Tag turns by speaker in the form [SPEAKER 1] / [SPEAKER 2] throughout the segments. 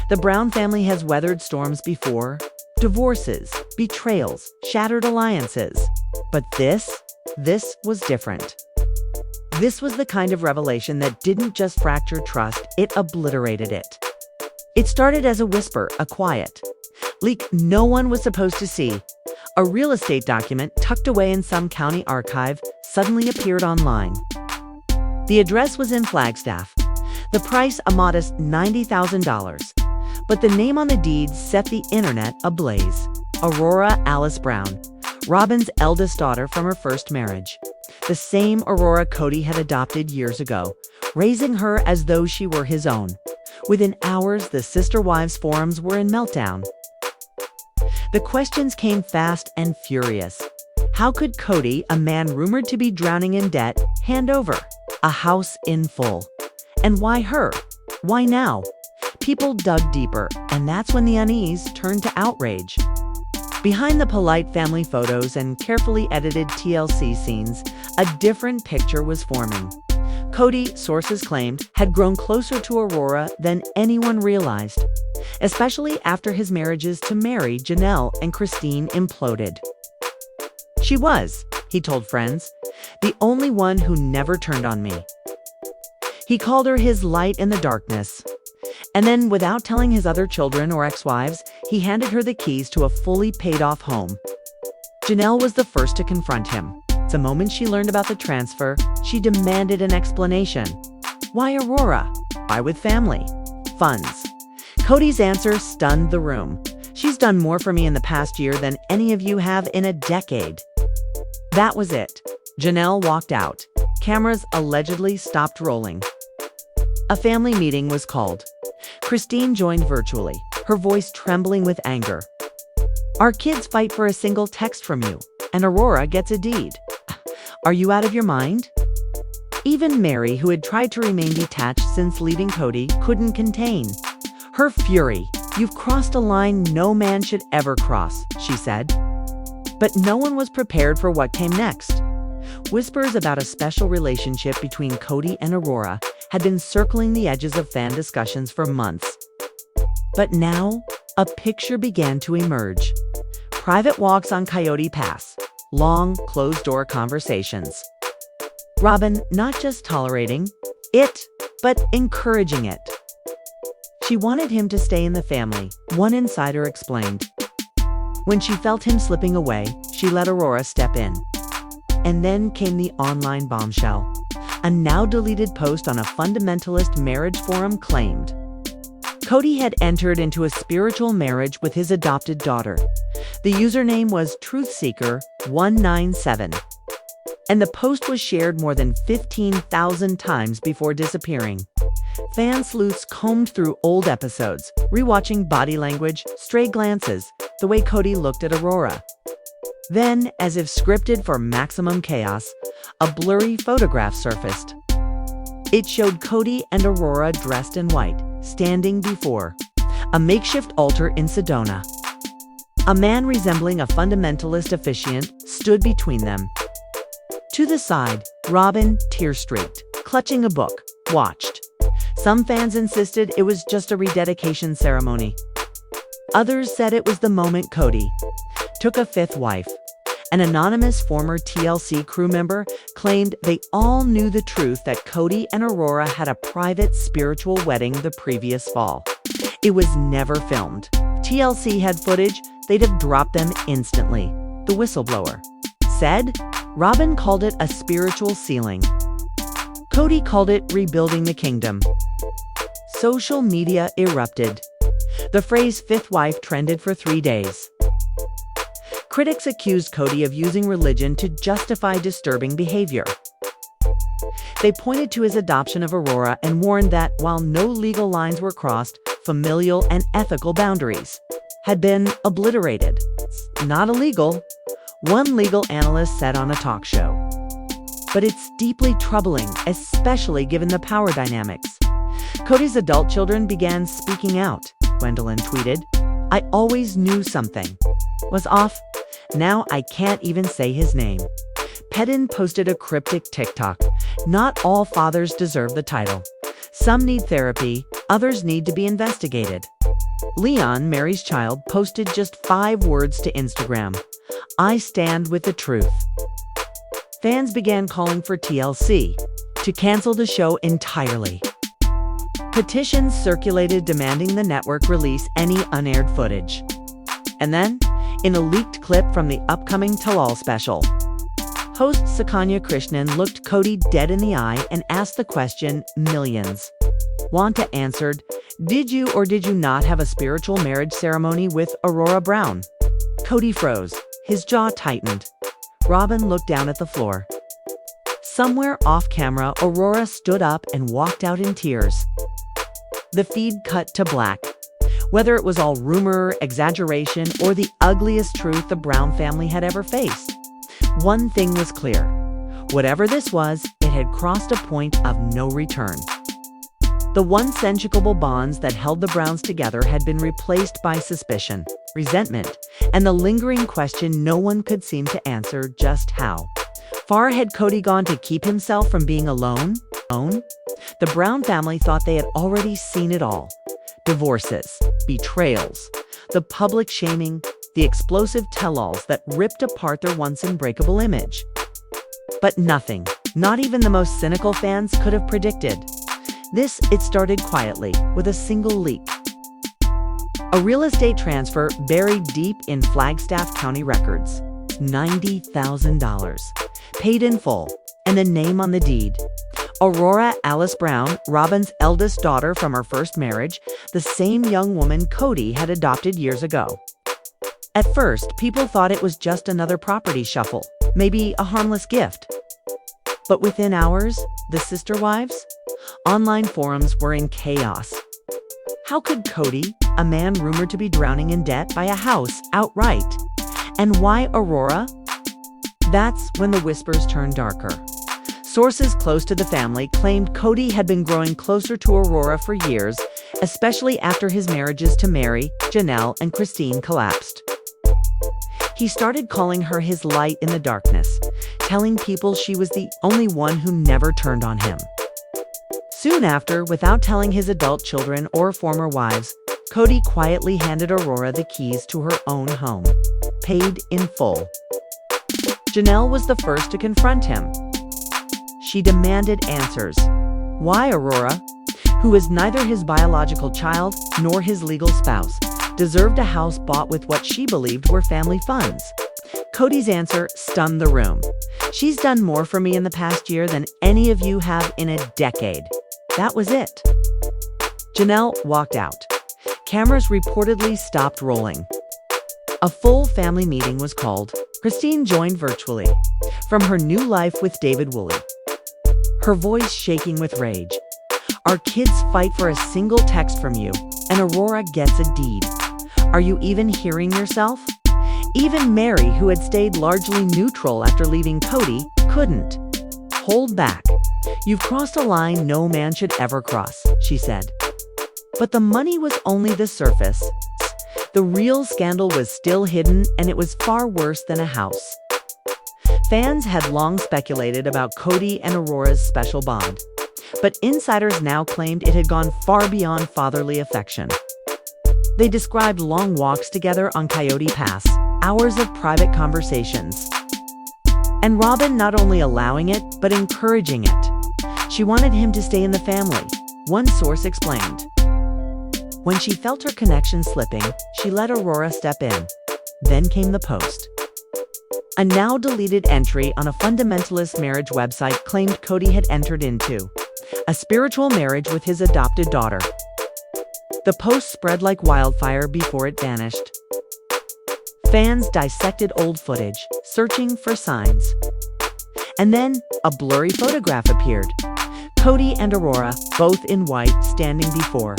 [SPEAKER 1] The Brown family has weathered storms before: divorces, betrayals, shattered alliances. But this was different. This was the kind of revelation that didn't just fracture trust, it obliterated it. It started as a whisper, a quiet leak no one was supposed to see. A real estate document tucked away in some county archive suddenly appeared online. The address was in Flagstaff. The price a modest $90,000. But the name on the deed set the internet ablaze. Aurora Alice Brown, Robyn's eldest daughter from her first marriage. The same Aurora Kody had adopted years ago, raising her as though she were his own. Within hours, the Sister Wives forums were in meltdown. The questions came fast and furious. How could Kody, a man rumored to be drowning in debt, hand over a house in full? And why her? Why now? People dug deeper, and that's when the unease turned to outrage. Behind the polite family photos and carefully edited TLC scenes, a different picture was forming. Kody, sources claimed, had grown closer to Aurora than anyone realized, especially after his marriages to Mary, Janelle, and Christine imploded. She was, he told friends, the only one who never turned on me. He called her his light in the darkness. And then, without telling his other children or ex-wives, he handed her the keys to a fully paid-off home. Janelle was the first to confront him. The moment she learned about the transfer, she demanded an explanation. Why Aurora? Why with family? Funds. Kody's answer stunned the room. She's done more for me in the past year than any of you have in a decade. That was it. Janelle walked out. Cameras allegedly stopped rolling. A family meeting was called. Christine joined virtually, her voice trembling with anger. Our kids fight for a single text from you, and Aurora gets a deed. Are you out of your mind? Even Mary, who had tried to remain detached since leaving Kody, couldn't contain her fury. You've crossed a line no man should ever cross, she said. But no one was prepared for what came next. Whispers about a special relationship between Kody and Aurora had been circling the edges of fan discussions for months. But now, a picture began to emerge. Private walks on Coyote Pass. Long, closed-door conversations. Robyn not just tolerating it, but encouraging it. She wanted him to stay in the family, one insider explained. When she felt him slipping away, she let Aurora step in. And then came the online bombshell. A now-deleted post on a fundamentalist marriage forum claimed Kody had entered into a spiritual marriage with his adopted daughter. The username was TruthSeeker197, and the post was shared more than 15,000 times before disappearing. Fan sleuths combed through old episodes, rewatching body language, stray glances, the way Kody looked at Aurora. Then, as if scripted for maximum chaos, a blurry photograph surfaced. It showed Kody and Aurora dressed in white, standing before a makeshift altar in Sedona. A man resembling a fundamentalist officiant stood between them. To the side, Robyn, tear-streaked, clutching a book, watched. Some fans insisted it was just a rededication ceremony. Others said it was the moment Kody took a fifth wife. An anonymous former TLC crew member claimed they all knew the truth that Kody and Aurora had a private spiritual wedding the previous fall. It was never filmed. TLC had footage, they'd have dropped them instantly. The whistleblower said. Robyn called it a spiritual sealing. Kody called it rebuilding the kingdom. Social media erupted. The phrase fifth wife trended for 3 days. Critics accused Kody of using religion to justify disturbing behavior. They pointed to his adoption of Aurora and warned that while no legal lines were crossed, familial and ethical boundaries had been obliterated. Not illegal, one legal analyst said on a talk show. But it's deeply troubling, especially given the power dynamics. Kody's adult children began speaking out. Gwendolyn tweeted, "I always knew something was off. Now I can't even say his name." Pedin posted a cryptic TikTok. "Not all fathers deserve the title. Some need therapy, others need to be investigated." Leon, Mary's child, posted just 5 words to Instagram: "I stand with the truth." Fans began calling for TLC to cancel the show entirely. Petitions circulated demanding the network release any unaired footage. And then, in a leaked clip from the upcoming Tell-All special, host Sukanya Krishnan looked Kody dead in the eye and asked the question millions want answered: did you or did you not have a spiritual marriage ceremony with Aurora Brown? Kody froze. His jaw tightened. Robyn looked down at the floor. Somewhere off camera, Aurora stood up and walked out in tears. The feed cut to black. Whether it was all rumor, exaggeration, or the ugliest truth the Brown family had ever faced, one thing was clear. Whatever this was, it had crossed a point of no return. The once unshakable bonds that held the Browns together had been replaced by suspicion, resentment, and the lingering question no one could seem to answer: just how far had Kody gone to keep himself from being alone? The Brown family thought they had already seen it all. Divorces, betrayals, the public shaming, the explosive tell-alls that ripped apart their once unbreakable image. But nothing, not even the most cynical fans, could have predicted. It started quietly, with a single leak. A real estate transfer buried deep in Flagstaff County records. $90,000. Paid in full, and the name on the deed: Aurora Alice Brown, Robyn's eldest daughter from her first marriage, the same young woman Kody had adopted years ago. At first, people thought it was just another property shuffle, maybe a harmless gift. But within hours, the sister wives' online forums were in chaos. How could Kody, a man rumored to be drowning in debt, buy a house outright? And why Aurora? That's when the whispers turned darker. Sources close to the family claimed Kody had been growing closer to Aurora for years, especially after his marriages to Mary, Janelle, and Christine collapsed. He started calling her his light in the darkness, telling people she was the only one who never turned on him. Soon after, without telling his adult children or former wives, Kody quietly handed Aurora the keys to her own home, paid in full. Janelle was the first to confront him. She demanded answers. Why Aurora, who was neither his biological child nor his legal spouse, deserved a house bought with what she believed were family funds? Kody's answer stunned the room. "She's done more for me in the past year than any of you have in a decade." That was it. Janelle walked out. Cameras reportedly stopped rolling. A full family meeting was called. Christine joined virtually from her new life with David Woolley, her voice shaking with rage. "Our kids fight for a single text from you, and Aurora gets a deed. Are you even hearing yourself?" Even Mary, who had stayed largely neutral after leaving Kody, couldn't hold back. "You've crossed a line no man should ever cross," she said. But the money was only the surface. The real scandal was still hidden, and it was far worse than a house. Fans had long speculated about Kody and Aurora's special bond, but insiders now claimed it had gone far beyond fatherly affection. They described long walks together on Coyote Pass, hours of private conversations, and Robyn not only allowing it, but encouraging it. She wanted him to stay in the family, one source explained. When she felt her connection slipping, she let Aurora step in. Then came the post. A now-deleted entry on a fundamentalist marriage website claimed Kody had entered into a spiritual marriage with his adopted daughter. The post spread like wildfire before it vanished. Fans dissected old footage, searching for signs. And then, a blurry photograph appeared. Kody and Aurora, both in white, standing before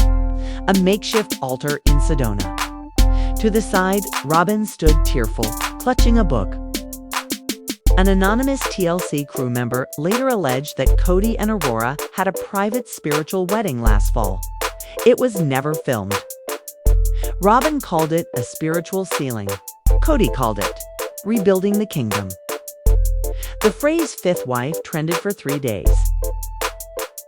[SPEAKER 1] a makeshift altar in Sedona. To the side, Robyn stood tearful, clutching a book. An anonymous TLC crew member later alleged that Kody and Aurora had a private spiritual wedding last fall. It was never filmed. Robyn called it a spiritual sealing. Kody called it rebuilding the kingdom. The phrase fifth wife trended for 3 days.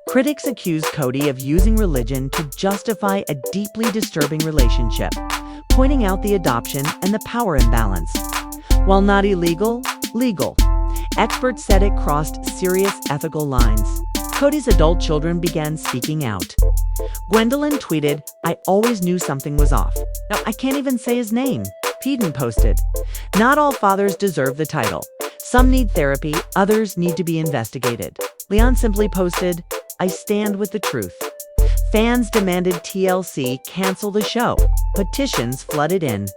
[SPEAKER 1] Critics accuse Kody of using religion to justify a deeply disturbing relationship, pointing out the adoption and the power imbalance. While not illegal, legal. Experts said it crossed serious ethical lines. Kody's adult children began speaking out. Gwendolyn tweeted, "I always knew something was off." Now, I can't even say his name. Peden posted, "Not all fathers deserve the title. Some need therapy, others need to be investigated." Leon simply posted, "I stand with the truth." Fans demanded TLC cancel the show. Petitions flooded in.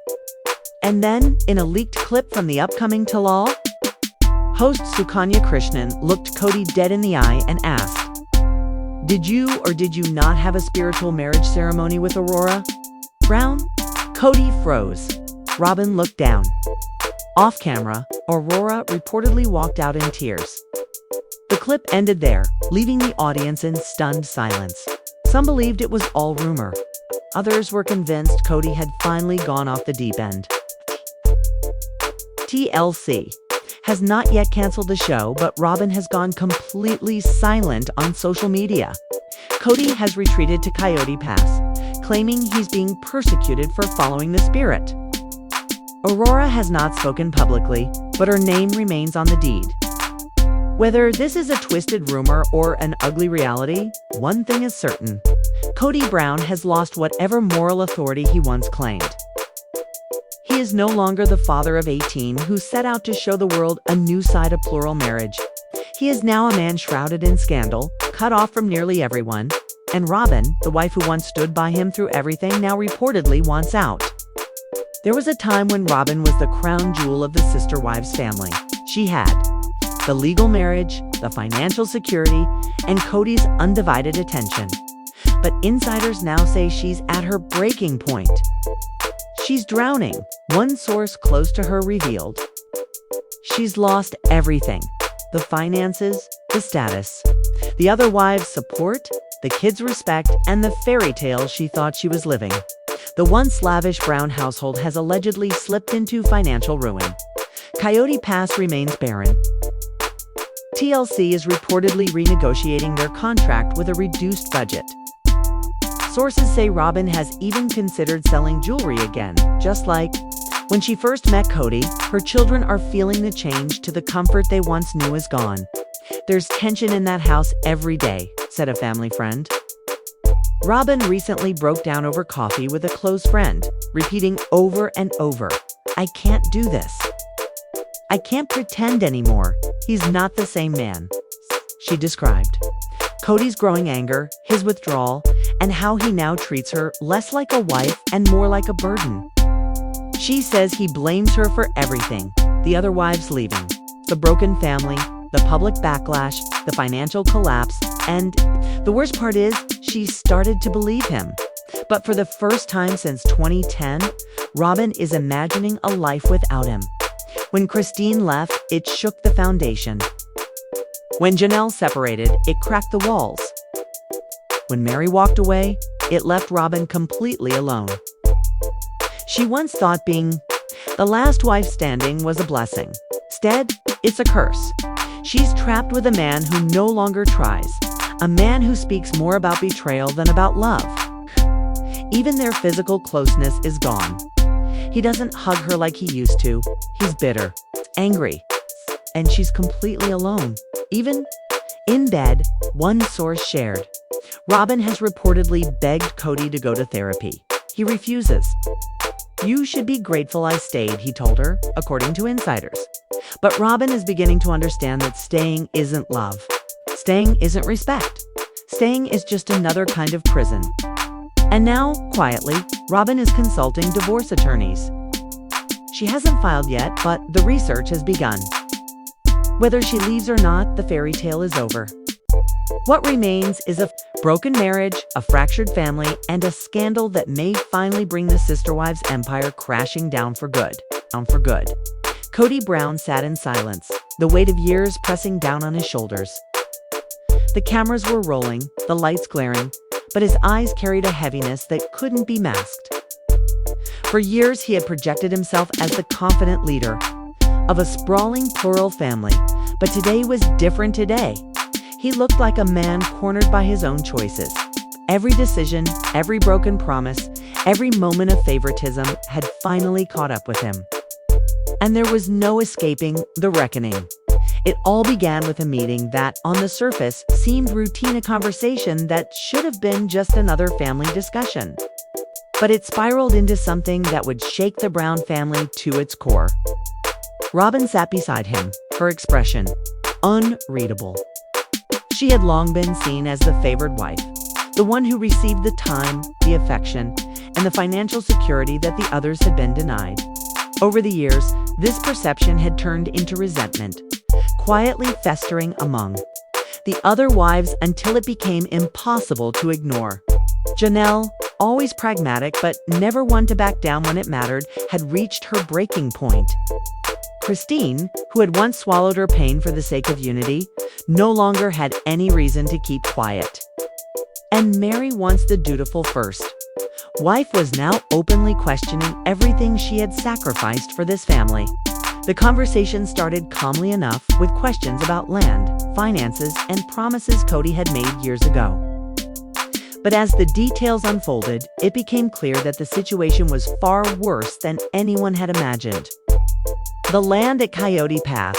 [SPEAKER 1] And then, in a leaked clip from the upcoming Tell-All, host Sukanya Krishnan looked Kody dead in the eye and asked, "Did you or did you not have a spiritual marriage ceremony with Aurora Brown?" Kody froze. Robyn looked down. Off camera, Aurora reportedly walked out in tears. The clip ended there, leaving the audience in stunned silence. Some believed it was all rumor. Others were convinced Kody had finally gone off the deep end. TLC has not yet canceled the show, but Robyn has gone completely silent on social media. Kody has retreated to Coyote Pass, claiming he's being persecuted for following the spirit. Aurora has not spoken publicly, but her name remains on the deed. Whether this is a twisted rumor or an ugly reality, one thing is certain. Kody Brown has lost whatever moral authority he once claimed. He is no longer the father of 18 who set out to show the world a new side of plural marriage. He is now a man shrouded in scandal, cut off from nearly everyone, and Robyn, the wife who once stood by him through everything, now reportedly wants out. There was a time when Robyn was the crown jewel of the sister wives family. She had the legal marriage, the financial security, and Kody's undivided attention. But insiders now say she's at her breaking point. She's drowning, one source close to her revealed. She's lost everything: the finances, the status, the other wives' support, the kids' respect, and the fairy tale she thought she was living. The once lavish Brown household has allegedly slipped into financial ruin. Coyote Pass remains barren. TLC is reportedly renegotiating their contract with a reduced budget. Sources say Robyn has even considered selling jewelry again, just like when she first met Kody. Her children are feeling the change to the comfort they once knew is gone. "There's tension in that house every day," said a family friend. Robyn recently broke down over coffee with a close friend, repeating over and over, "I can't do this. I can't pretend anymore. He's not the same man," she described. Kody's growing anger, his withdrawal, and how he now treats her less like a wife and more like a burden. She says he blames her for everything: the other wives leaving, the broken family, the public backlash, the financial collapse, and the worst part is, she started to believe him. But for the first time since 2010, Robyn is imagining a life without him. When Christine left, it shook the foundation. When Janelle separated, it cracked the walls. When Mary walked away, it left Robyn completely alone. She once thought being the last wife standing was a blessing. Instead, it's a curse. She's trapped with a man who no longer tries, a man who speaks more about betrayal than about love. Even their physical closeness is gone. He doesn't hug her like he used to. He's bitter, angry, and she's completely alone. Even in bed, one source shared, Robyn has reportedly begged Kody to go to therapy. He refuses. "You should be grateful I stayed," he told her, according to insiders. But Robyn is beginning to understand that staying isn't love. Staying isn't respect. Staying is just another kind of prison. And now, quietly, Robyn is consulting divorce attorneys. She hasn't filed yet, but the research has begun. Whether she leaves or not, the fairy tale is over. What remains is a broken marriage, a fractured family, and a scandal that may finally bring the sister wives' empire crashing down for good. Kody Brown sat in silence, the weight of years pressing down on his shoulders. The cameras were rolling, the lights glaring, but his eyes carried a heaviness that couldn't be masked. For years, he had projected himself as the confident leader of a sprawling plural family, but today was different. He looked like a man cornered by his own choices. Every decision, every broken promise, every moment of favoritism had finally caught up with him. And there was no escaping the reckoning. It all began with a meeting that, on the surface, seemed routine, a conversation that should have been just another family discussion. But it spiraled into something that would shake the Brown family to its core. Robyn sat beside him, her expression unreadable. She had long been seen as the favored wife, the one who received the time, the affection, and the financial security that the others had been denied. Over the years, this perception had turned into resentment, quietly festering among the other wives until it became impossible to ignore. Janelle, always pragmatic but never one to back down when it mattered, had reached her breaking point. Christine, who had once swallowed her pain for the sake of unity, no longer had any reason to keep quiet. And Mary, once the dutiful first wife, was now openly questioning everything she had sacrificed for this family. The conversation started calmly enough, with questions about land, finances, and promises Kody had made years ago. But as the details unfolded, it became clear that the situation was far worse than anyone had imagined. The land at Coyote Pass,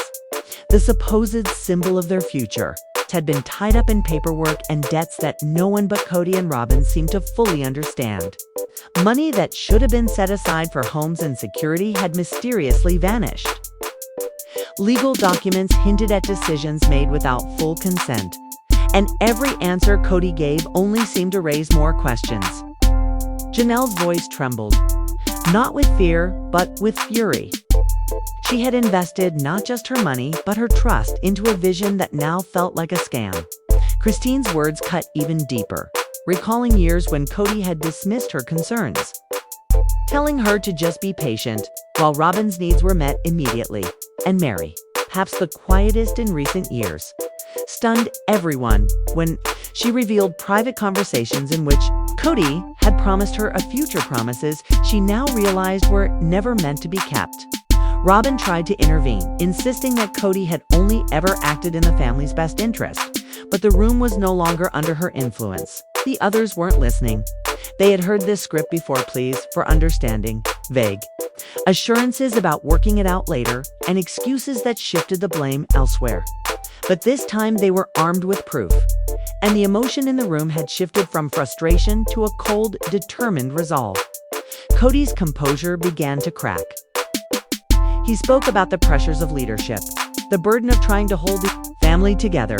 [SPEAKER 1] the supposed symbol of their future, had been tied up in paperwork and debts that no one but Kody and Robyn seemed to fully understand. Money that should have been set aside for homes and security had mysteriously vanished. Legal documents hinted at decisions made without full consent, and every answer Kody gave only seemed to raise more questions. Janelle's voice trembled, not with fear, but with fury. She had invested not just her money, but her trust into a vision that now felt like a scam. Christine's words cut even deeper, recalling years when Kody had dismissed her concerns, telling her to just be patient, while Robyn's needs were met immediately. And Mary, perhaps the quietest in recent years, stunned everyone when she revealed private conversations in which Kody had promised her a future, promises she now realized were never meant to be kept. Robyn tried to intervene, insisting that Kody had only ever acted in the family's best interest, but the room was no longer under her influence. The others weren't listening. They had heard this script before: pleas for understanding, vague assurances about working it out later, and excuses that shifted the blame elsewhere. But this time they were armed with proof, and the emotion in the room had shifted from frustration to a cold, determined resolve. Kody's composure began to crack. He spoke about the pressures of leadership, the burden of trying to hold the family together,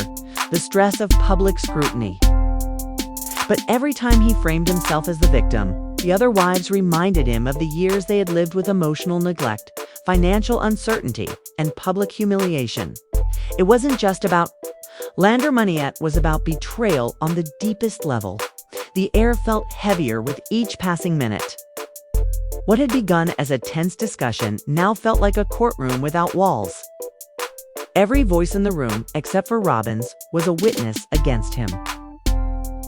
[SPEAKER 1] the stress of public scrutiny. But every time he framed himself as the victim, the other wives reminded him of the years they had lived with emotional neglect, financial uncertainty, and public humiliation. It wasn't just about land or money, it was about betrayal on the deepest level. The air felt heavier with each passing minute. What had begun as a tense discussion now felt like a courtroom without walls. Every voice in the room, except for Robyn's, was a witness against him.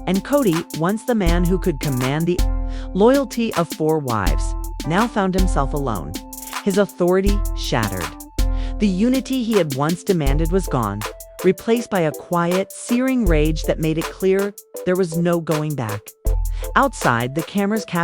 [SPEAKER 1] And Kody, once the man who could command the loyalty of 4 wives, now found himself alone, his authority shattered. The unity he had once demanded was gone, replaced by a quiet, searing rage that made it clear there was no going back. Outside, the cameras captured